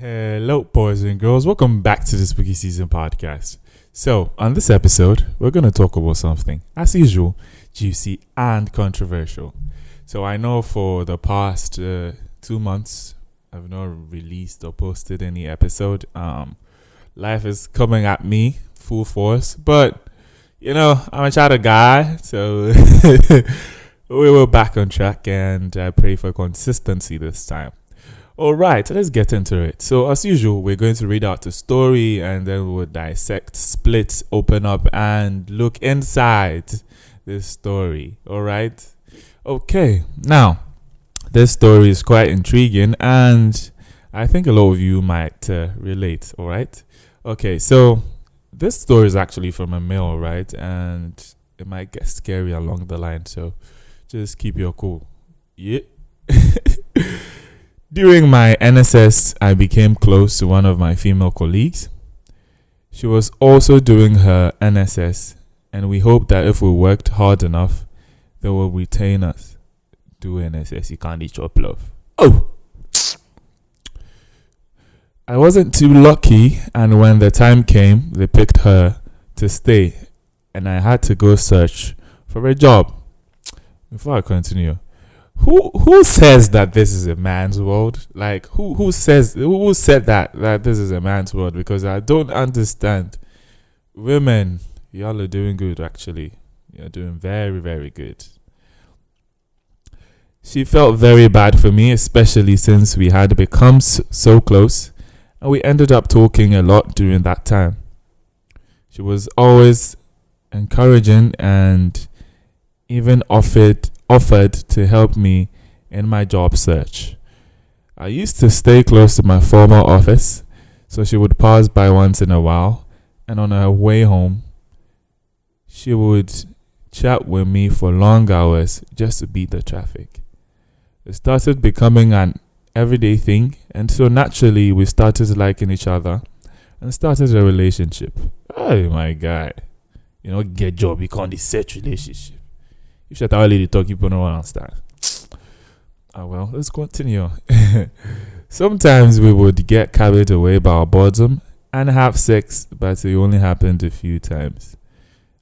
Hello, boys and girls. Welcome back to the Spooky Season podcast. So, on this episode, we're going to talk about something, as usual, juicy and controversial. So, I know for the past 2 months, I've not released or posted any episode. Life is coming at me full force, but I'm a chatter guy, so we were back on track, and I pray for consistency this time. Alright, let's get into it. So as usual, we're going to read out the story and then we'll dissect, split, open up and look inside this story. Alright? Okay, now this story is quite intriguing and I think a lot of you might relate. Alright? Okay, so this story is actually from a male, right? And it might get scary along the line, so just keep your cool. Yeah. During my NSS, I became close to one of my female colleagues. She was also doing her NSS, and we hoped that if we worked hard enough, they will retain us. Do NSS, you can't eat your love. Oh! I wasn't too lucky, and when the time came, they picked her to stay, and I had to go search for a job. Before I continue, Who says that this is a man's world? Like who said that this is a man's world? Because I don't understand. Women, y'all are doing good actually. You're doing very, very good. She felt very bad for me, especially since we had become so close and we ended up talking a lot during that time. She was always encouraging and even offered to help me in my job search. I used to stay close to my former office, so she would pass by once in a while, and on her way home, she would chat with me for long hours just to beat the traffic. It started becoming an everyday thing, and so naturally we started liking each other and started a relationship. Oh my God. Get job, you can't search relationship. If you're lady talk, people don't understand. Well, let's continue. Sometimes we would get carried away by our boredom and have sex, but it only happened a few times.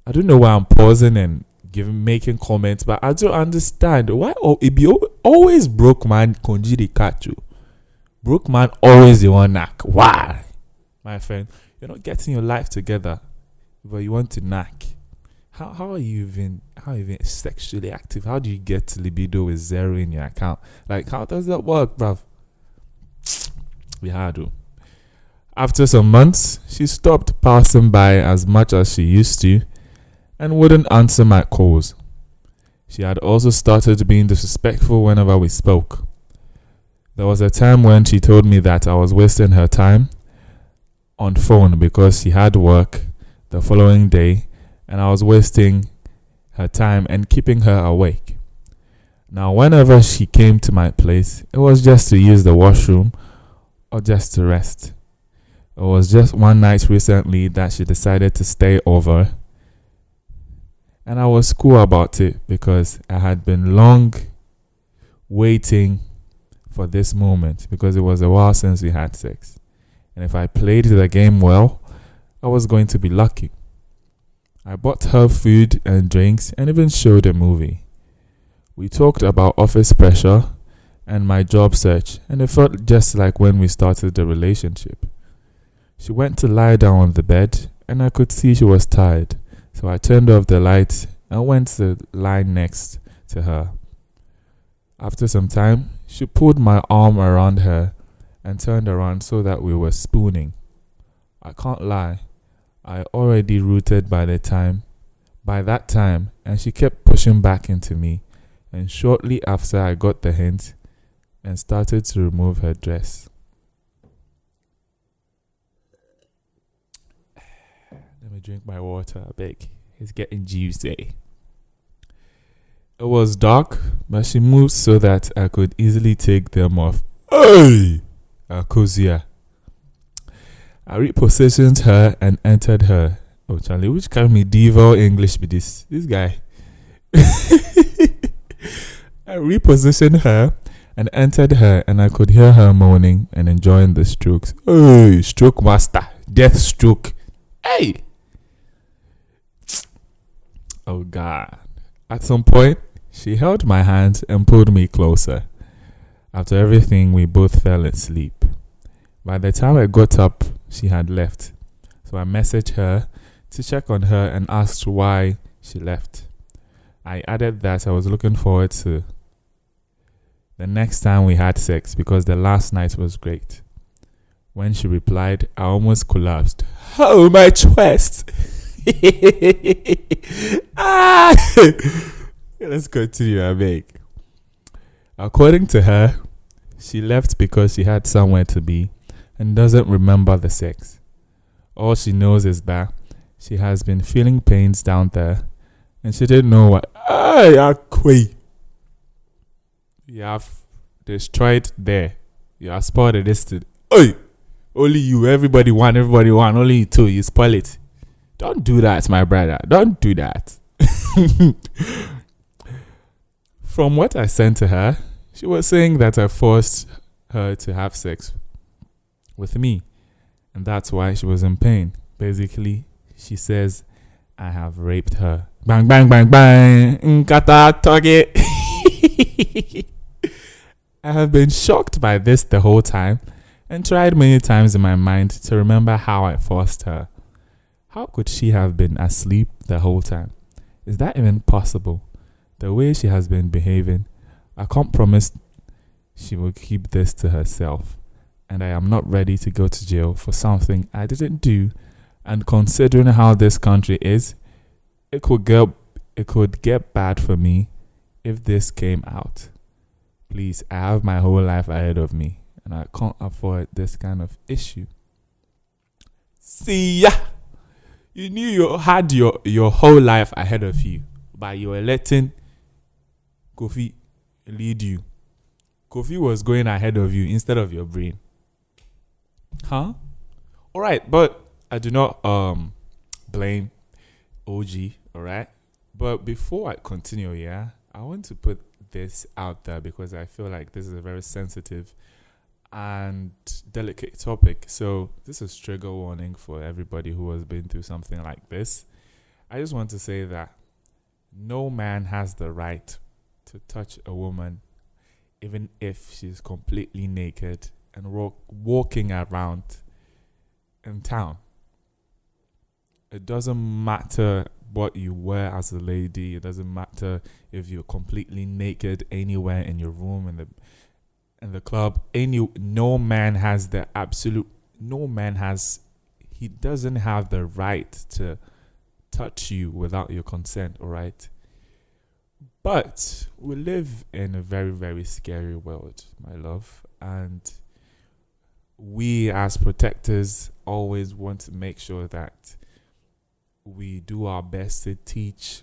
I don't know why I'm pausing and making comments, but I don't understand why it be always broke man konji the catch you. Broke man always the one knack. Why, my friend? You're not getting your life together, but you want to knack. How are you even sexually active? How do you get libido with zero in your account? Like, how does that work, bruv? We had to. After some months, she stopped passing by as much as she used to and wouldn't answer my calls. She had also started being disrespectful whenever we spoke. There was a time when she told me that I was wasting her time on phone because she had work the following day and I was wasting her time and keeping her awake. Now, whenever she came to my place, it was just to use the washroom or just to rest. It was just one night recently that she decided to stay over, and I was cool about it because I had been long waiting for this moment because it was a while since we had sex. And if I played the game well, I was going to be lucky. I bought her food and drinks and even showed a movie. We talked about office pressure and my job search, and it felt just like when we started the relationship. She went to lie down on the bed and I could see she was tired, so I turned off the light and went to lie next to her. After some time, she pulled my arm around her and turned around so that we were spooning. I can't lie, I already rooted by that time, and she kept pushing back into me, and shortly after I got the hint and started to remove her dress. Let me drink my water, I beg. It's getting juicy. It was dark, but she moved so that I could easily take them off. Hey! Akosia. I repositioned her and entered her. Oh, Charlie, which kind of medieval English be this? This guy. I repositioned her and entered her, and I could hear her moaning and enjoying the strokes. Hey, stroke master, death stroke. Hey! Oh God. At some point, she held my hand and pulled me closer. After everything, we both fell asleep. By the time I got up, she had left. So I messaged her to check on her and asked why she left. I added that I was looking forward to the next time we had sex because the last night was great. When she replied, I almost collapsed. Oh, my chest! Ah! Let's continue, I beg. According to her, she left because she had somewhere to be and doesn't remember the sex. All she knows is that she has been feeling pains down there and she didn't know what. You have destroyed there. You have spoiled the destiny. Oi! Only you, everybody one, only you two, you spoil it. Don't do that, my brother. Don't do that. From what I sent to her, she was saying that I forced her to have sex with me, and that's why she was in pain. Basically, she says I have raped her. Bang, bang, bang, bang. Nkata target. I have been shocked by this the whole time and tried many times in my mind to remember how I forced her. How could she have been asleep the whole time? Is that even possible? The way she has been behaving, I can't promise she will keep this to herself. And I am not ready to go to jail for something I didn't do. And considering how this country is, it could get bad for me if this came out. Please, I have my whole life ahead of me, and I can't afford this kind of issue. See ya! You knew you had your whole life ahead of you, but you were letting Kofi lead you. Kofi was going ahead of you instead of your brain. Huh? Alright, but I do not blame OG, alright? But before I continue, I want to put this out there because I feel like this is a very sensitive and delicate topic. So this is trigger warning for everybody who has been through something like this. I just want to say that no man has the right to touch a woman even if she's completely naked and walking around in town. It doesn't matter what you wear as a lady. It doesn't matter if you're completely naked anywhere in your room, in the club. No man has he doesn't have the right to touch you without your consent, all right? But we live in a very, very scary world, my love, and we as protectors always want to make sure that we do our best to teach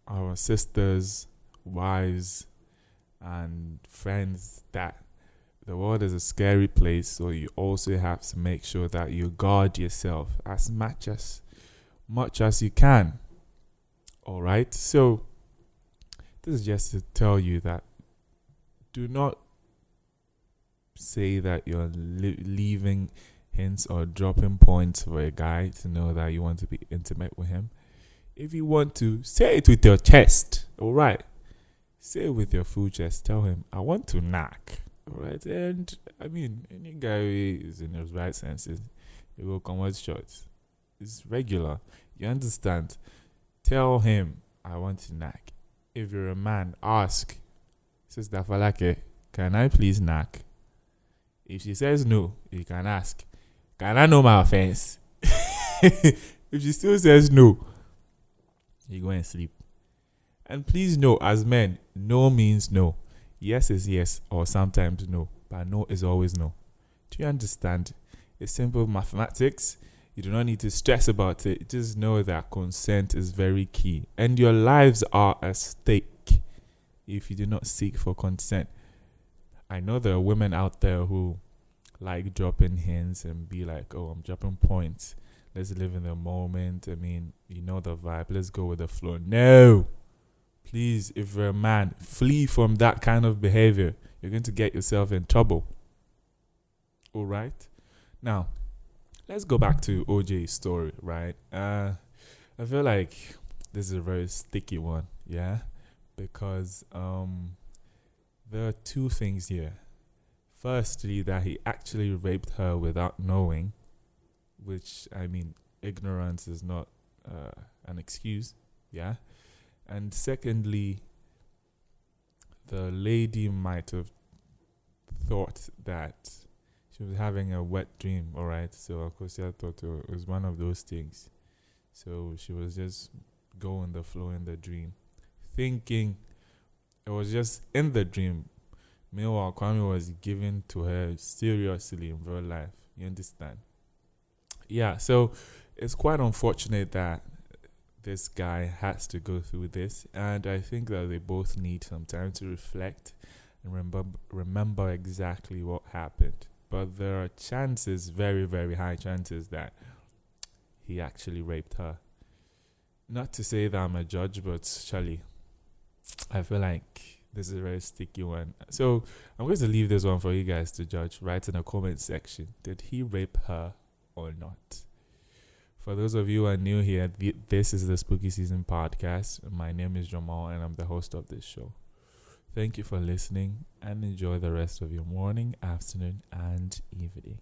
our sisters, wives, and friends that the world is a scary place, so you also have to make sure that you guard yourself as much as you can. All right, so this is just to tell you that do not say that you're leaving hints or dropping points for a guy to know that you want to be intimate with him. If you want to, say it with your chest, all right? Say it with your full chest. Tell him, I want to knock, all right? And, I mean, any guy who is in his right senses, he will come with shots. It's regular. You understand? Tell him, I want to knock. If you're a man, ask, Sister Falake, can I please knock? If she says no, you can ask, can I know my offense? If she still says no, you go and sleep. And please know, as men, no means no. Yes is yes, or sometimes no. But no is always no. Do you understand? It's simple mathematics. You do not need to stress about it. Just know that consent is very key. And your lives are at stake if you do not seek for consent. I know there are women out there who like dropping hints and be like, oh, I'm dropping points. Let's live in the moment. I mean, you know the vibe. Let's go with the flow. No. Please, if you're a man, flee from that kind of behavior. You're going to get yourself in trouble. All right. Now, let's go back to OJ's story, right? I feel like this is a very sticky one, yeah, because there are two things here. Firstly, that he actually raped her without knowing, which, I mean, ignorance is not an excuse, yeah. And secondly, the lady might have thought that she was having a wet dream, all right? So, of course, I thought it was one of those things. So she was just going the flow in the dream, thinking it was just in the dream. Meanwhile, Kwame was given to her seriously in real life. You understand? Yeah, so it's quite unfortunate that this guy has to go through this. And I think that they both need some time to reflect and remember exactly what happened. But there are chances, very, very high chances, that he actually raped her. Not to say that I'm a judge, but Charlie, I feel like this is a very sticky one. So I'm going to leave this one for you guys to judge. Write in the comment section. Did he rape her or not? For those of you who are new here, this is the Spooky Season podcast. My name is Jamal and I'm the host of this show. Thank you for listening and enjoy the rest of your morning, afternoon, and evening.